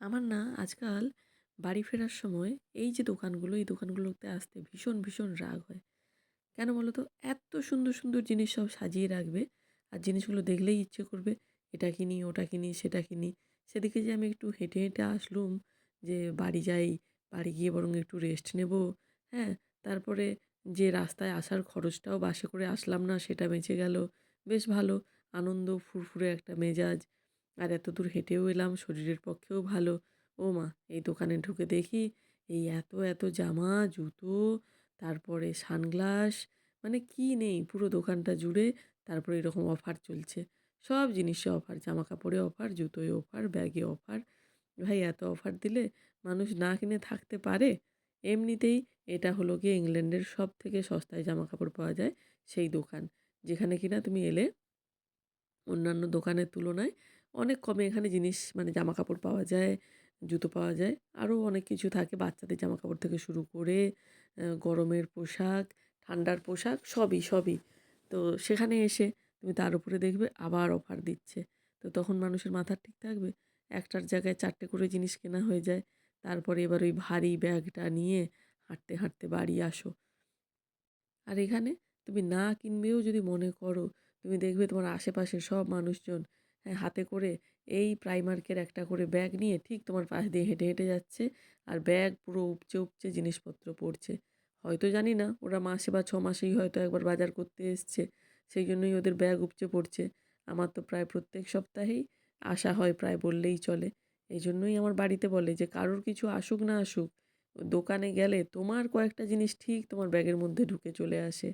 আমার না আজকাল বাড়ি ফেরার সময় এই দোকানগুলোতে আসতে ভীষণ, ভীষণ রাগ হয়। কেন বলো তো? এত সুন্দর, সুন্দর জিনিস সব সাজিয়ে রাখবে। আর জিনিসগুলো দেখলেই ইচ্ছে করবে, এটা কিনি, ওটা কিনি, সেটা কিনি। সেদিকে যে আমি একটু হেঁটে, হেঁটে আসলুম যে বাড়ি যাই, বাড়ি গিয়ে বরং একটু রেস্ট নেব, হ্যাঁ? তারপরে যে রাস্তায় আসার খরচটাও বাসে করে আসলাম না, সেটা বেঁচে গেল। বেশ ভালো আনন্দ, ফুরফুরে একটা মেজাজ। আর এতদূর হেঁটেও এলাম, শরীরের পক্ষেও ভালো। ওমা! এই দোকানে ঢুকে দেখি এই এত, এত জামা, জুতো, তারপরে সানগ্লাস, মানে কি নেই পুরো দোকানটা জুড়ে। তারপরে এরকম অফার চলছে। সব জিনিসে অফার, জামাকাপড়ে অফার, জুতোয় অফার, ব্যাগে অফার। ভাই এত অফার দিলে মানুষ না কিনে থাকতে পারে? এমনিতেই এটা হলো গিয়ে ইংল্যান্ডের সবথেকে সস্তায় জামাকাপড় পাওয়া যায় সেই দোকান। যেখানে কিনা তুমি এলে অন্যান্য দোকানের তুলনায় অনেক কমে এখানে জিনিস মানে জামাকাপড় পাওয়া যায়, জুতো পাওয়া যায়। আরও অনেক কিছু থাকে বাচ্চাদের জামাকাপড় থেকে শুরু করে গরমের পোশাক, ঠান্ডার পোশাক সবই, সবই। তো সেখানে এসে তুমি তার উপরে দেখবে আবার অফার দিচ্ছে। তো তখন মানুষের মাথা ঠিক থাকবে? একটার জায়গায় ৪ টে করে জিনিস কেনা হয়ে যায়। তারপরে এবার ওই ভারী ব্যাগটা নিয়ে হাঁটতে, হাঁটতে বাড়ি আসো। আর এখানে তুমি না কিনবেও যদি মনে করো, তুমি দেখবে তোমার আশেপাশের সব মানুষজন, হ্যাঁ, হাতে করে এই প্রাইমার্কের একটা করে ব্যাগ নিয়ে ঠিক তোমার পাশ দিয়ে হেঁটে, হেঁটে যাচ্ছে। আর ব্যাগ পুরো উপচে, উপচে জিনিসপত্র পড়ছে। হয়তো জানি না ওরা মাসে বা ৬ মাসেই হয়তো একবার বাজার করতে এসছে। সেই জন্যই ওদের ব্যাগ উপচে পড়ছে। আমার তো প্রায় প্রত্যেক সপ্তাহেই আসা হয় প্রায় বললেই চলে। এইজন্যই আমার বাড়িতে বলে যে কারোর কিছু আসুক না আসুক, দোকানে গেলে তোমার কয়েকটা জিনিস ঠিক তোমার ব্যাগের মধ্যে ঢুকে চলে আসে।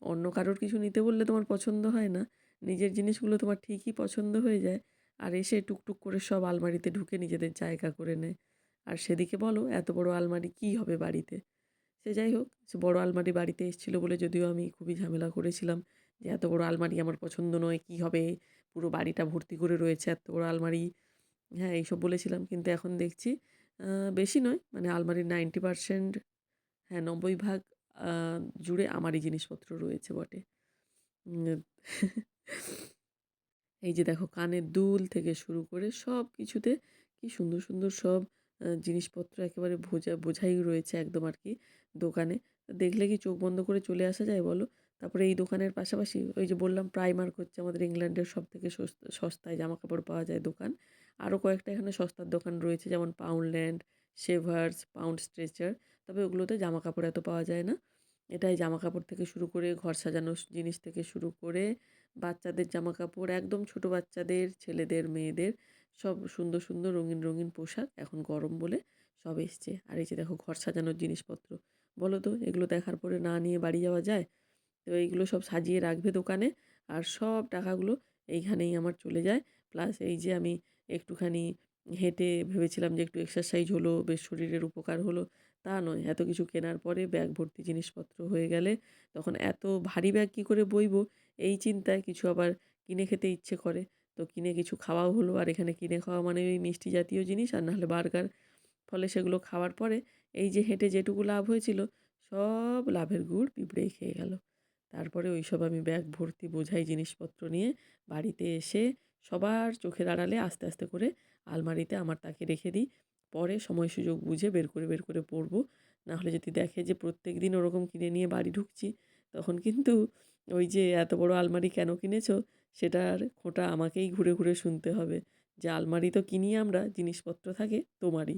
অন্য কারোর কিছু নিতে বললে তোমার পছন্দ হয় না। নিজের জিনিসগুলো তোমার ঠিকই পছন্দ হয়ে যায়। আর এসে টুকটুক করে সব আলমারিতে ঢুকে নিজেদের জায়গা করে নেয়। আর সেদিকে বলো এত বড় আলমারি কী হবে বাড়িতে? সে যাই হোক, সে বড় আলমারি বাড়িতে এসেছিল বলে যদিও আমি খুবই ঝামেলা করেছিলাম যে, "এত বড় আলমারি আমার পছন্দ নয়, কী হবে? পুরো বাড়িটা ভর্তি করে রয়েছে এত বড় আলমারি।" হ্যাঁ, এইসব বলেছিলাম। কিন্তু এখন দেখছি আ বেশি নয়, মানে আলমারির 90% হ্যাঁ, ৯০ ভাগ আ জুড়ে আমারই জিনিসপত্র রয়েছে বটে। উম এই যে দেখো কানের দুল থেকে শুরু করে সবকিছুতে কি সুন্দর, সুন্দর সব জিনিসপত্র একেবারে বোঝাই রয়েছে একদম আরকি দোকানে। দেখলে কি চোখ বন্ধ করে চলে আসা যায় বলো? তারপরে এই দোকানের পাশাপাশি ওই যে বললাম প্রাইমার্ক হচ্ছে আমাদের ইংল্যান্ডের সবথেকে সস্তায় জামাকাপড় পাওয়া যায় দোকান। আরও কয়েকটা এখানে সস্তার দোকান রয়েছে যেমন পাউন্ডল্যান্ড, শেভার্স, পাউন্ড স্ট্রেচার। তবে ওগুলোতে জামাকাপড় এত পাওয়া যায় না। এটাই জামাকাপড় থেকে শুরু করে ঘর সাজানোর জিনিস থেকে শুরু করে বাচ্চাদের জামাকাপড়, একদম ছোট বাচ্চাদের, ছেলেদের, মেয়েদের সব সুন্দর, সুন্দর রঙিন, রঙিন পোশাক এখন গরম বলে সব এসছে। আর এই যে দেখো ঘর সাজানোর জিনিসপত্র। বলো তো এগুলো দেখার পরে না নিয়ে বাড়ি যাওয়া যায়? তো এইগুলো সব সাজিয়ে রাখবে দোকানে। আর সব টাকাগুলো এইখানেই আমার চলে যায়। প্লাস এই যে আমি একটুখানি হেঁটে ভেবেছিলাম যে একটু এক্সারসাইজ হলো, বেশ শরীরের উপকার হলো। তা নয়, এত কিছু কেনার পরে ব্যাগ ভর্তি জিনিসপত্র হয়ে গেলে তখন এত ভারী ব্যাগ কী করে বইবো? এই চিন্তায় কিছু আবার কিনে খেতে ইচ্ছে করে। তো কিনে কিছু খাওয়াও হলো। আর এখানে কিনে খাওয়া মানে ওই মিষ্টি জাতীয় জিনিস আর না হলে বার্গার। ফলে সেগুলো খাওয়ার পরে এই যে হেঁটে যেটুকু লাভ হয়েছিল, সব লাভের গুড় পিঁপড়েই খেয়ে গেল। তারপরে ওইসব আমি ব্যাগ ভর্তি বোঝাই জিনিসপত্র নিয়ে বাড়িতে এসে সবার চোখের আড়ালে আস্তে, আস্তে করে আলমারিতে আমার তাকে রেখে দিই। পরে সময় সুযোগ বুঝে বের করে পড়ব। না হলে যদি দেখে যে প্রত্যেকদিন ওরকম কিনে নিয়ে বাড়ি ঢুকছি, তখন কিন্তু ওই যে এত বড় আলমারি কেন কিনেছো? সেটার খোঁটা আমাকেই ঘুরে, ঘুরে শুনতে হবে যে, "আলমারি তো কিনি আমরা, জিনিসপত্র থাকে তোমারই।"